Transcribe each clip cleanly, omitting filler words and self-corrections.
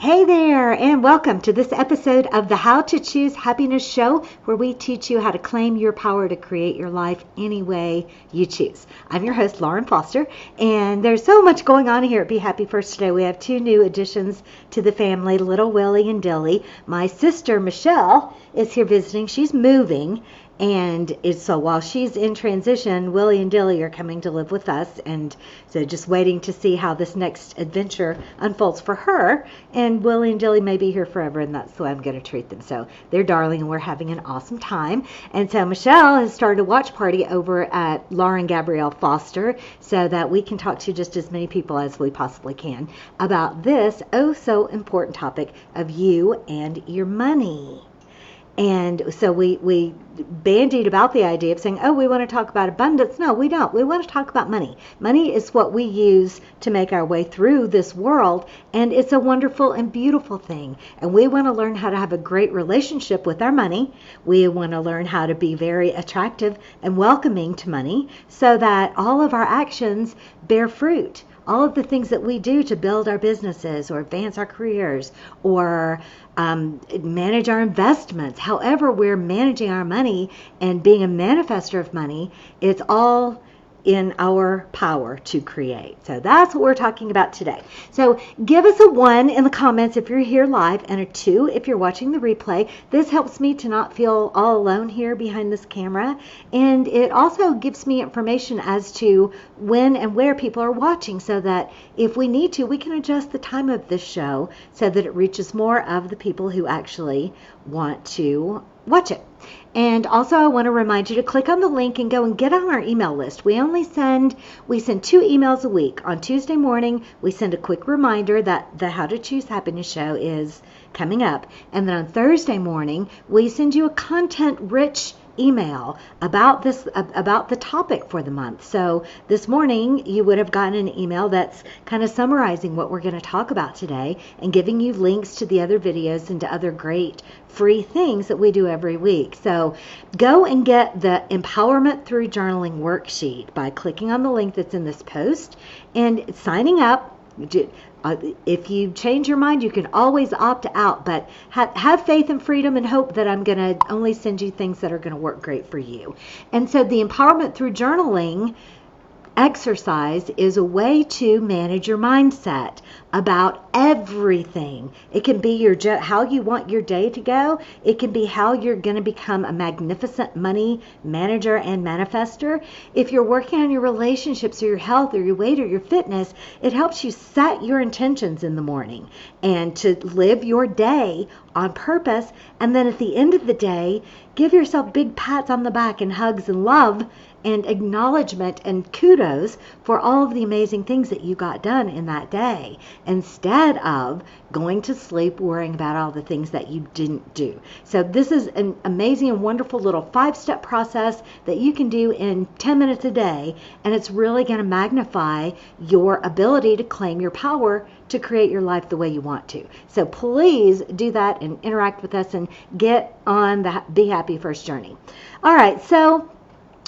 Hey there, and welcome to this episode of the How to Choose Happiness Show, where we teach you how to claim your power to create your life any way you choose. I'm your host, Lauren Foster, and there's so much going on here at Be Happy First today. We have two new additions to the family, Little Willie and Dilly. My sister, Michelle, is here visiting. She's moving. And so while she's in transition, Willie and Dilly are coming to live with us. And so just waiting to see how this next adventure unfolds for her. And Willie and Dilly may be here forever, and that's the way I'm going to treat them. So they're darling, and we're having an awesome time. And so Michelle has started a watch party over at Lauren Gabrielle Foster so that we can talk to just as many people as we possibly can about this oh so important topic of you and your money. And so we bandied about the idea of saying, oh, we want to talk about abundance. No, we don't. We want to talk about money. Money is what we use to make our way through this world, and it's a wonderful and beautiful thing. And we want to learn how to have a great relationship with our money. We want to learn how to be very attractive and welcoming to money so that all of our actions bear fruit. All of the things that we do to build our businesses or advance our careers or manage our investments, however we're managing our money and being a manifester of money, it's all in our power to create. So that's what we're talking about today. So give us a 1 in the comments if you're here live and a 2 if you're watching the replay. This helps me to not feel all alone here behind this camera. And it also gives me information as to when and where people are watching so that if we need to, we can adjust the time of this show so that it reaches more of the people who actually want to watch it. And also I want to remind you to click on the link and go and get on our email list. We send 2 emails a week. On Tuesday morning, we send a quick reminder that the How to Choose Happiness show is coming up. And then on Thursday morning, we send you a content-rich email about the topic for the month. So this morning you would have gotten an email that's kind of summarizing what we're going to talk about today and giving you links to the other videos and to other great free things that we do every week. So go and get the Empowerment Through Journaling worksheet by clicking on the link that's in this post and signing up. If you change your mind, you can always opt out, but have faith and freedom and hope that I'm going to only send you things that are going to work great for you. And so the Empowerment Through Journaling exercise is a way to manage your mindset about everything. It can be how you want your day to go. It can be how you're going to become a magnificent money manager and manifester. If you're working on your relationships or your health or your weight or your fitness, it helps you set your intentions in the morning and to live your day on purpose. And then at the end of the day, give yourself big pats on the back and hugs and love and acknowledgement and kudos for all of the amazing things that you got done in that day, instead of going to sleep worrying about all the things that you didn't do. So this is an amazing and wonderful little 5-step process that you can do in 10 minutes a day, and it's really going to magnify your ability to claim your power to create your life the way you want to. So please do that and interact with us and get on the Be Happy First journey. All right, so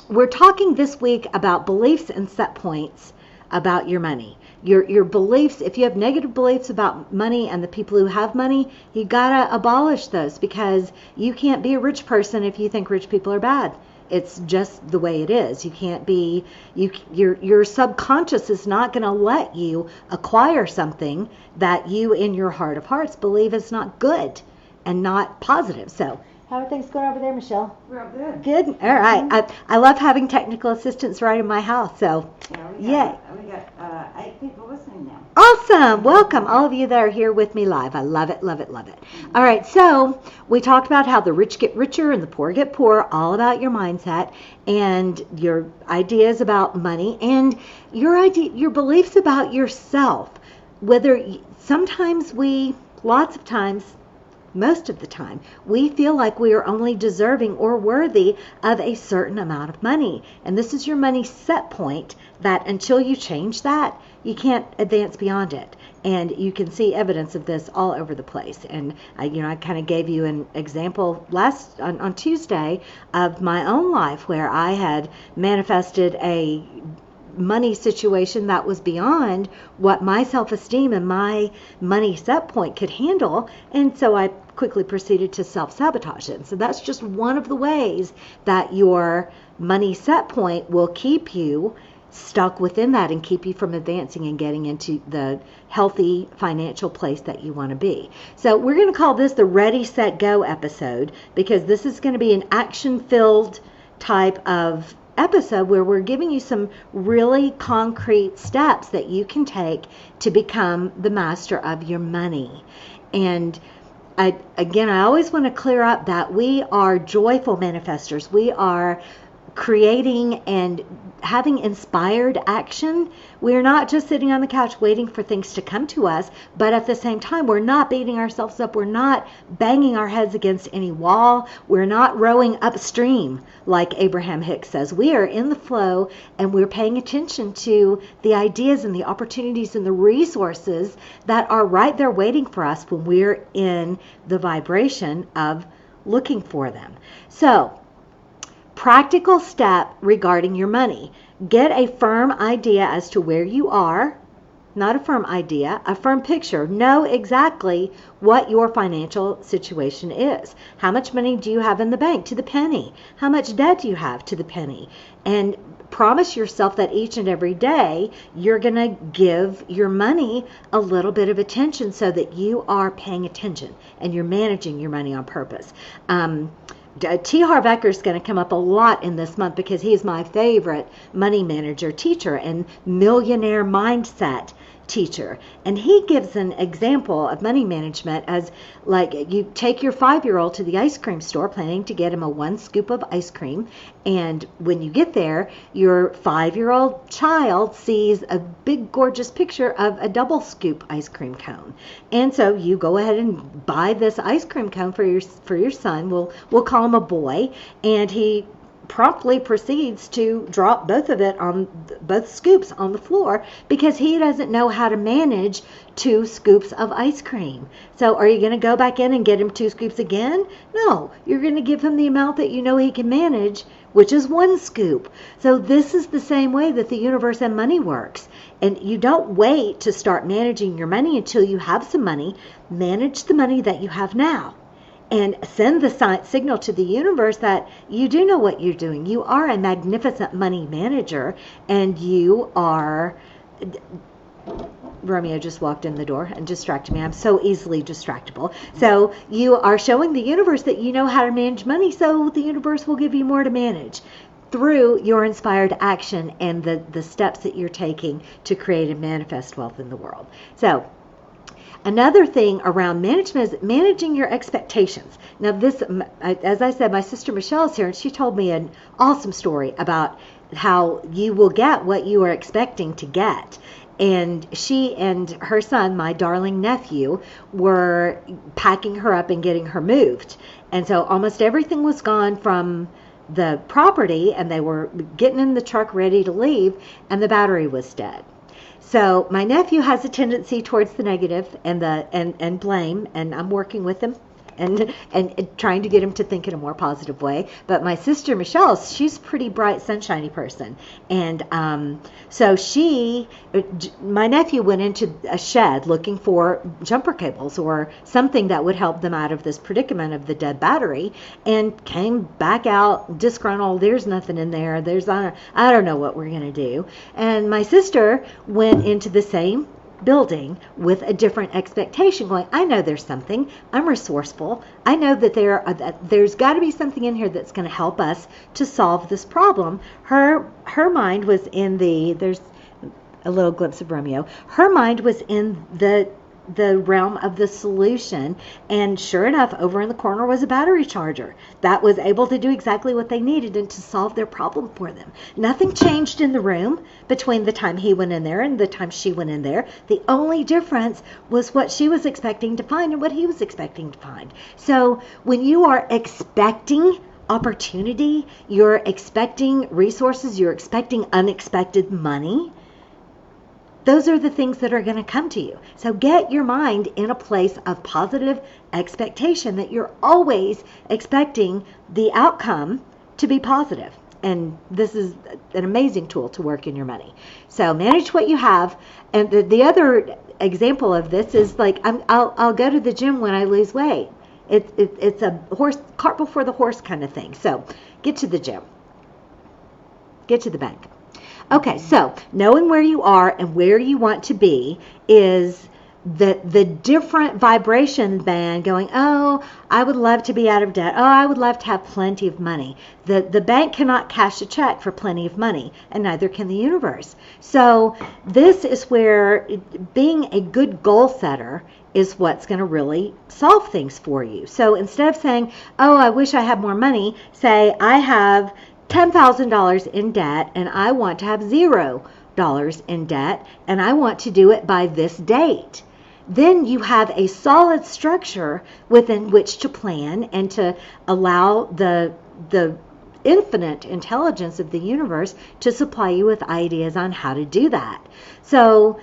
we're talking this week about beliefs and set points about your money. Your beliefs, if you have negative beliefs about money and the people who have money, you gotta abolish those, because you can't be a rich person if you think rich people are bad. It's just the way it is. You can't be, your subconscious is not going to let you acquire something that you in your heart of hearts believe is not good and not positive. So how are things going over there, Michelle? Real good. Good. All right. I love having technical assistance right in my house. So, yeah, we got 8 people listening now. Awesome. Welcome, all of you that are here with me live. I love it, love it, love it. All right. So we talked about how the rich get richer and the poor get poorer, all about your mindset and your ideas about money and your beliefs about yourself. Lots of times, most of the time, we feel like we are only deserving or worthy of a certain amount of money. And this is your money set point that until you change that, you can't advance beyond it. And you can see evidence of this all over the place. And I kind of gave you an example on Tuesday of my own life where I had manifested a money situation that was beyond what my self-esteem and my money set point could handle. And so I quickly proceeded to self-sabotage it. And so that's just one of the ways that your money set point will keep you stuck within that and keep you from advancing and getting into the healthy financial place that you want to be. So we're going to call this the Ready, Set, Go episode, because this is going to be an action-filled type of episode where we're giving you some really concrete steps that you can take to become the master of your money. And I always want to clear up that we are joyful manifestors. We are creating and having inspired action. We're not just sitting on the couch waiting for things to come to us, but at the same time, we're not beating ourselves up. We're not banging our heads against any wall. We're not rowing upstream, like Abraham-Hicks says. We are in the flow, and we're paying attention to the ideas and the opportunities and the resources that are right there waiting for us when we're in the vibration of looking for them. So, practical step regarding your money. Get a firm idea as to where you are. Not a firm idea, a firm picture. Know exactly what your financial situation is. How much money do you have in the bank to the penny? How much debt do you have to the penny? And promise yourself that each and every day you're going to give your money a little bit of attention so that you are paying attention and you're managing your money on purpose. T. Harv Eker is going to come up a lot in this month because he is my favorite money manager teacher and millionaire mindset teacher. And he gives an example of money management as like you take your 5-year-old to the ice cream store planning to get him a 1 scoop of ice cream. And when you get there, your 5-year-old child sees a big, gorgeous picture of a double scoop ice cream cone. And so you go ahead and buy this ice cream cone for your son. We'll call him a boy. And he promptly proceeds to drop both scoops on the floor because he doesn't know how to manage 2 scoops of ice cream. So are you going to go back in and get him 2 scoops again? No, you're going to give him the amount that you know he can manage, which is 1 scoop. So this is the same way that the universe and money works. And you don't wait to start managing your money until you have some money. Manage the money that you have now. And send the signal to the universe that you do know what you're doing. You are a magnificent money manager, and you are... Romeo just walked in the door and distracted me. I'm so easily distractible. So you are showing the universe that you know how to manage money, so the universe will give you more to manage through your inspired action and the steps that you're taking to create and manifest wealth in the world. So another thing around management is managing your expectations. Now this, as I said, my sister Michelle is here, and she told me an awesome story about how you will get what you are expecting to get. And she and her son, my darling nephew, were packing her up and getting her moved. And so almost everything was gone from the property, and they were getting in the truck ready to leave, and the battery was dead. So my nephew has a tendency towards the negative and blame, and I'm working with him and trying to get him to think in a more positive way. But my sister Michelle, she's a pretty bright, sunshiny person, and so my nephew went into a shed looking for jumper cables or something that would help them out of this predicament of the dead battery, and came back out disgruntled. There's nothing in there. I don't know what we're gonna do. And my sister went into the same building with a different expectation, going, I know there's something. I'm resourceful. I know that there's got to be something in here that's going to help us to solve this problem. Her mind was in there's a little glimpse of Romeo. Her mind was in the realm of the solution, and sure enough, over in the corner was a battery charger that was able to do exactly what they needed and to solve their problem for them. Nothing changed in the room between the time he went in there and the time she went in there. The only difference was what she was expecting to find and what he was expecting to find. So when you are expecting opportunity, you're expecting resources, you're expecting unexpected money, those are the things that are going to come to you. So get your mind in a place of positive expectation that you're always expecting the outcome to be positive. and this is an amazing tool to work in your money. So manage what you have. And the other example of this is like I'll go to the gym when I lose weight. It's a cart before the horse kind of thing. So get to the gym. Get to the bank. Okay, so knowing where you are and where you want to be is the different vibration band going, oh, I would love to be out of debt. Oh, I would love to have plenty of money. The bank cannot cash a check for plenty of money, and neither can the universe. So this is where being a good goal setter is what's going to really solve things for you. So instead of saying, oh, I wish I had more money, say, I have $10,000 in debt and I want to have $0 in debt and I want to do it by this date. Then you have a solid structure within which to plan and to allow the infinite intelligence of the universe to supply you with ideas on how to do that. So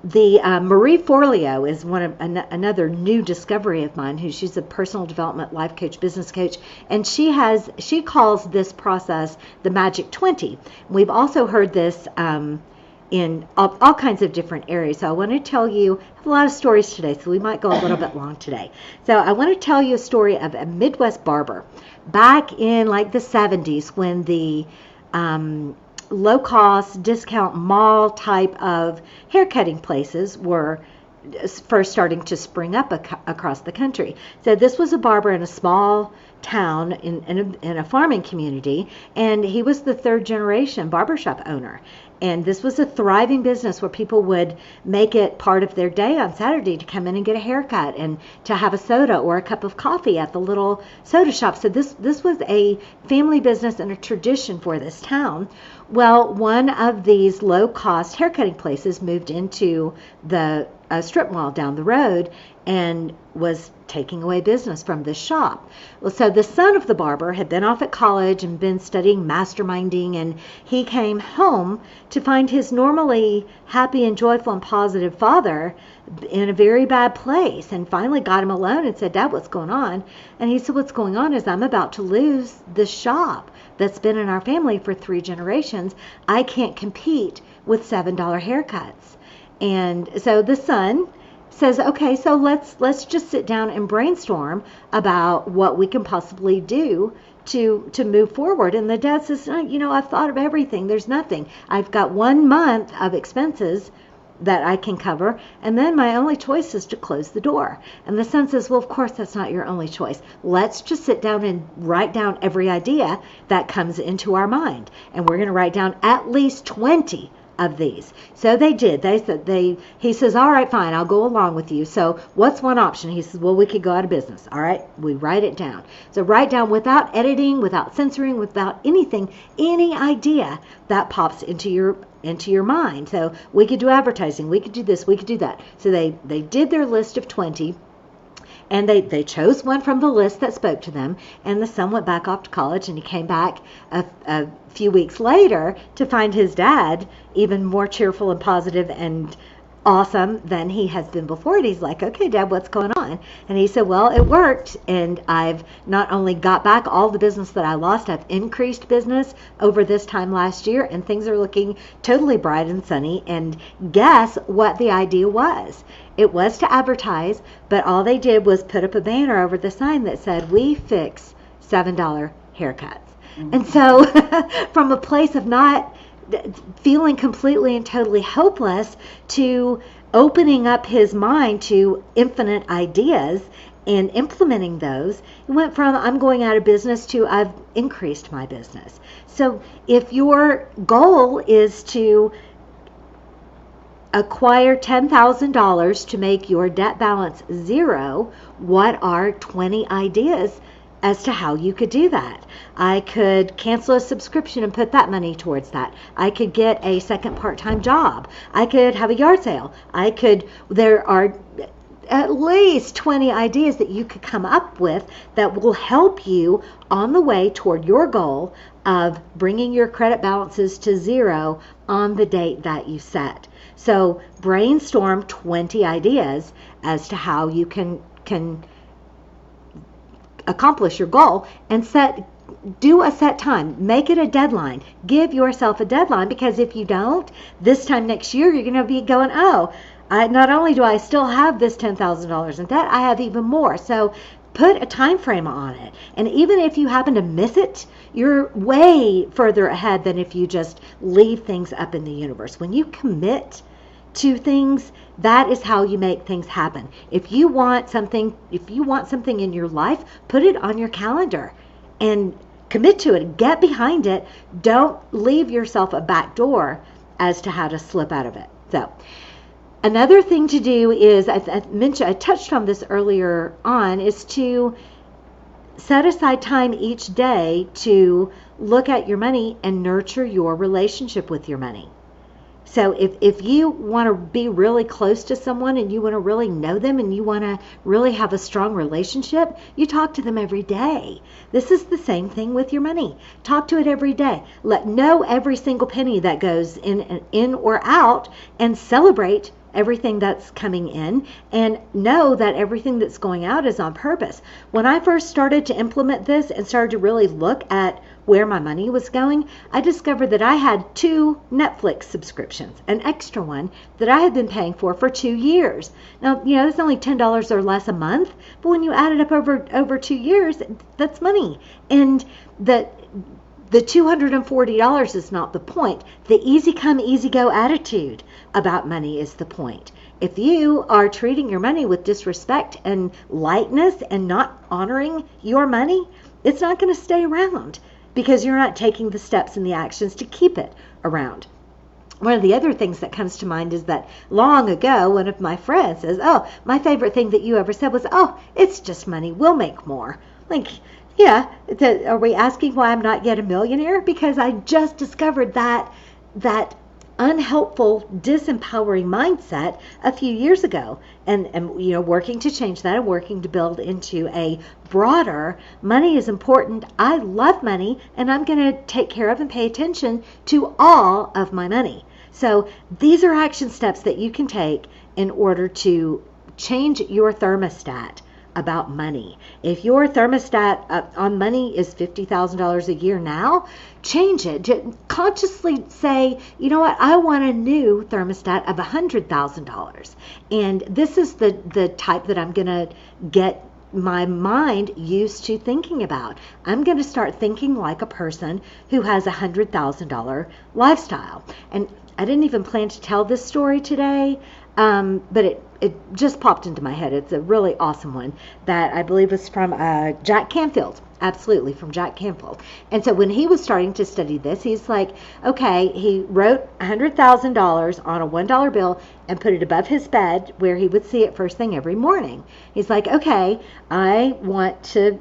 the Marie Forleo is another new discovery of mine. She's a personal development life coach, business coach, and she calls this process the Magic 20. We've also heard this in all kinds of different areas. So I want to tell you, I have a lot of stories today, so we might go a little bit long today. So I want to tell you a story of a Midwest barber back in like the 70s when the low-cost discount mall type of haircutting places were first starting to spring up across the country. So this was a barber in a small town in a farming community, and he was the third generation barbershop owner. And this was a thriving business where people would make it part of their day on Saturday to come in and get a haircut and to have a soda or a cup of coffee at the little soda shop. So this was a family business and a tradition for this town. Well, one of these low-cost haircutting places moved into the strip mall down the road and was taking away business from this shop. Well, so the son of the barber had been off at college and been studying masterminding, and he came home to find his normally happy and joyful and positive father in a very bad place, and finally got him alone and said, Dad, what's going on? And he said, what's going on is I'm about to lose the shop that's been in our family for 3 generations. I can't compete with $7 haircuts. And so the son says, okay, so let's just sit down and brainstorm about what we can possibly do to move forward. And the dad says, I've thought of everything. There's nothing. I've got 1 month of expenses that I can cover, and then my only choice is to close the door. And the son says, well, of course that's not your only choice. Let's just sit down and write down every idea that comes into our mind, and we're going to write down at least 20 of these. So they did. He says, all right, fine, I'll go along with you. So what's one option? He says, well, we could go out of business. All right, we write it down. So write down without editing, without censoring, without anything, any idea that pops into your mind. So we could do advertising, we could do this, we could do that. So they did their list of 20. And they chose one from the list that spoke to them, and the son went back off to college, and he came back a few weeks later to find his dad even more cheerful and positive and awesome than he has been before. And he's like, okay, Dad, what's going on? And he said, well, it worked, and I've not only got back all the business that I lost, I've increased business over this time last year, and things are looking totally bright and sunny. And guess what the idea was? It was to advertise, but all they did was put up a banner over the sign that said, we fix $7 haircuts. Mm-hmm. And so from a place of not feeling completely and totally hopeless to opening up his mind to infinite ideas and implementing those, it went from I'm going out of business to I've increased my business. So if your goal is to acquire $10,000 to make your debt balance 0, what are 20 ideas as to how you could do that? I could cancel a subscription and put that money towards that. I could get a second part-time job. I could have a yard sale. There are at least 20 ideas that you could come up with that will help you on the way toward your goal of bringing your credit balances to 0 on the date that you set. So brainstorm 20 ideas as to how you can accomplish your goal, and set do a set time. Make it a deadline. Give yourself a deadline, because if you don't, this time next year, you're going to be going, oh, not only do I still have this $10,000 in debt, I have even more. So put a time frame on it. And even if you happen to miss it, you're way further ahead than if you just leave things up in the universe. When you commit to things, that is how you make things happen. If you want something in your life, put it on your calendar and commit to it. Get behind it. Don't leave yourself a back door as to how to slip out of it. So another thing to do is, I touched on this earlier on, is to set aside time each day to look at your money and nurture your relationship with your money. So if you want to be really close to someone and you want to really know them and you want to really have a strong relationship, you talk to them every day. This is the same thing with your money. Talk to it every day. Know every single penny that goes in or out, and celebrate everything that's coming in, and know that everything that's going out is on purpose. When I first started to implement this and started to really look at where my money was going, I discovered that I had 2 Netflix subscriptions, an extra one that I had been paying for 2 years. Now, it's only $10 or less a month, but when you add it up over 2 years, that's money. And the $240 is not the point. The easy come, easy go attitude about money is the point. If you are treating your money with disrespect and lightness and not honoring your money, it's not going to stay around, because you're not taking the steps and the actions to keep it around. One of the other things that comes to mind is that long ago, one of my friends says, oh, my favorite thing that you ever said was, oh, it's just money. We'll make more. Like, yeah, are we asking why I'm not yet a millionaire? Because I just discovered that unhelpful, disempowering mindset a few years ago, and working to change that and working to build into a broader, money is important. I love money, and I'm going to take care of and pay attention to all of my money. So these are action steps that you can take in order to change your thermostat about money. If your thermostat on money is $50,000 a year now, change it. Consciously say, you know what, I want a new thermostat of $100,000. And this is the type that I'm going to get my mind used to thinking about. I'm going to start thinking like a person who has a $100,000 lifestyle. And I didn't even plan to tell this story today, but it just popped into my head. It's a really awesome one that I believe is from Jack Canfield. Absolutely, from Jack Canfield. And so when he was starting to study this, he's like, okay, he wrote $100,000 on a $1 bill and put it above his bed where he would see it first thing every morning. He's like, okay, I want to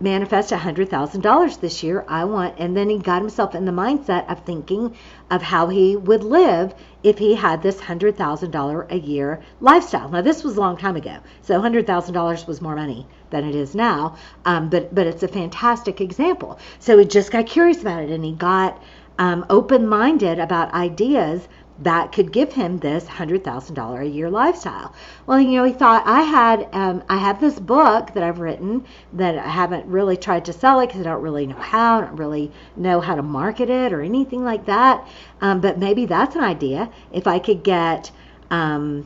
manifest $100,000 this year. And then he got himself in the mindset of thinking of how he would live if he had this $100,000 a year lifestyle. Now, this was a long time ago, so $100,000 was more money than it is now, but it's a fantastic example. So he just got curious about it, and he got open-minded about ideas that could give him this $100,000 a year lifestyle. Well, he thought, I have this book that I've written that I haven't really tried to sell it because I don't really know how. I don't really know how to market it or anything like that. But maybe that's an idea. If I could get, the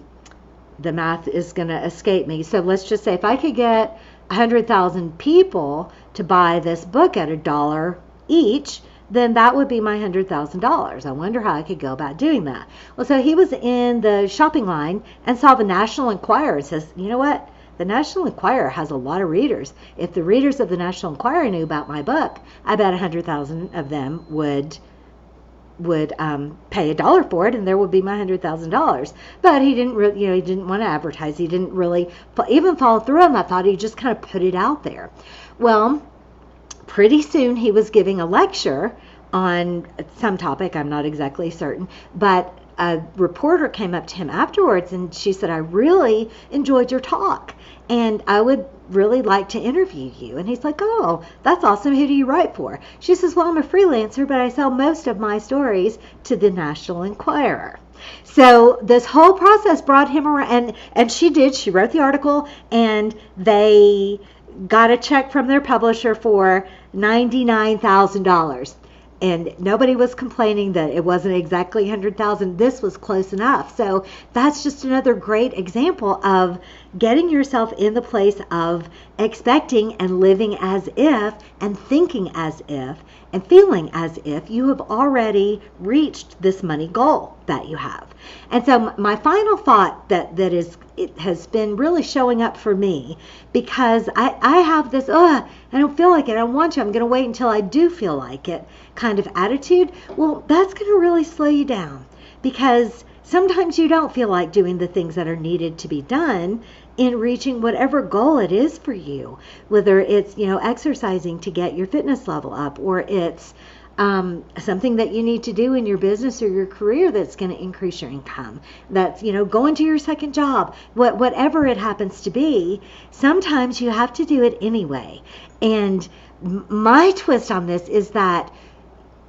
math is going to escape me. So let's just say if I could get 100,000 people to buy this book at $1 each, then that would be my $100,000. I wonder how I could go about doing that. Well, so he was in the shopping line and saw the National Enquirer and says, you know what? The National Enquirer has a lot of readers. If the readers of the National Enquirer knew about my book, I bet 100,000 of them would pay $1 for it, and there would be my $100,000. But he didn't really, he didn't want to advertise. He didn't really even follow through on that thought. He just kind of put it out there. Well, pretty soon he was giving a lecture on some topic, I'm not exactly certain, but a reporter came up to him afterwards and she said, I really enjoyed your talk and I would really like to interview you. And he's like, oh, that's awesome. Who do you write for? She says, well, I'm a freelancer, but I sell most of my stories to the National Enquirer. So this whole process brought him around, and she wrote the article, and they got a check from their publisher for $99,000. And nobody was complaining that it wasn't exactly 100,000. This was close enough. So that's just another great example of getting yourself in the place of expecting and living as if and thinking as if and feeling as if you have already reached this money goal that you have. And so my final thought it has been really showing up for me, because I have this, I don't feel like it, I don't want to, I'm going to wait until I do feel like it kind of attitude. Well, that's going to really slow you down, because sometimes you don't feel like doing the things that are needed to be done in reaching whatever goal it is for you, whether it's, exercising to get your fitness level up, or it's something that you need to do in your business or your career that's going to increase your income, that's, going to your second job, whatever it happens to be. Sometimes you have to do it anyway. And my twist on this is that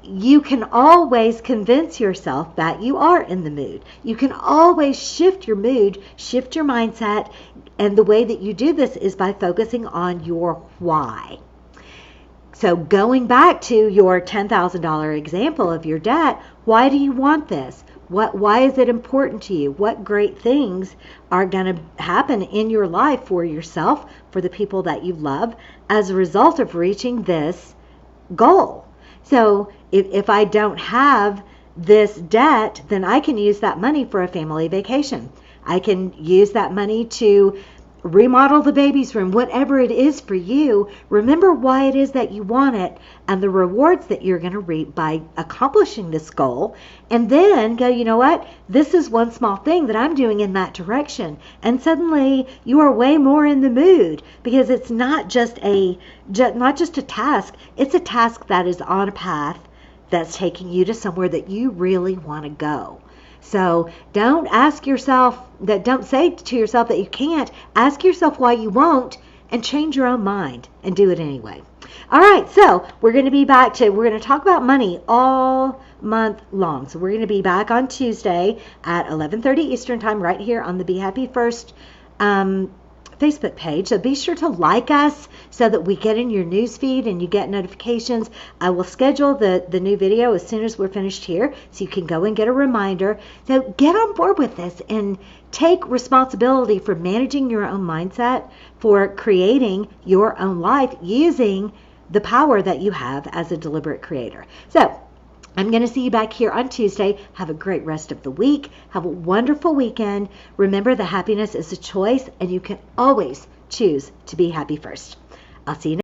you can always convince yourself that you are in the mood. You can always shift your mood, shift your mindset, and the way that you do this is by focusing on your why. So going back to your $10,000 example of your debt, why do you want this? Why is it important to you? What great things are going to happen in your life for yourself, for the people that you love, as a result of reaching this goal? So if I don't have this debt, then I can use that money for a family vacation. I can use that money to remodel the baby's room, whatever it is for you. Remember why it is that you want it and the rewards that you're going to reap by accomplishing this goal. And then go, you know what? This is one small thing that I'm doing in that direction. And suddenly you are way more in the mood, because it's not just a task. It's a task that is on a path that's taking you to somewhere that you really want to go. So don't say to yourself that you can't. Ask yourself why you won't, and change your own mind and do it anyway. All right, so we're going to talk about money all month long. So we're going to be back on Tuesday at 11:30 Eastern Time right here on the Be Happy First Facebook page. So be sure to like us so that we get in your news feed and you get notifications. I will schedule the new video as soon as we're finished here, so you can go and get a reminder. So get on board with this and take responsibility for managing your own mindset, for creating your own life using the power that you have as a deliberate creator. So I'm going to see you back here on Tuesday. Have a great rest of the week. Have a wonderful weekend. Remember that happiness is a choice, and you can always choose to be happy first. I'll see you next time.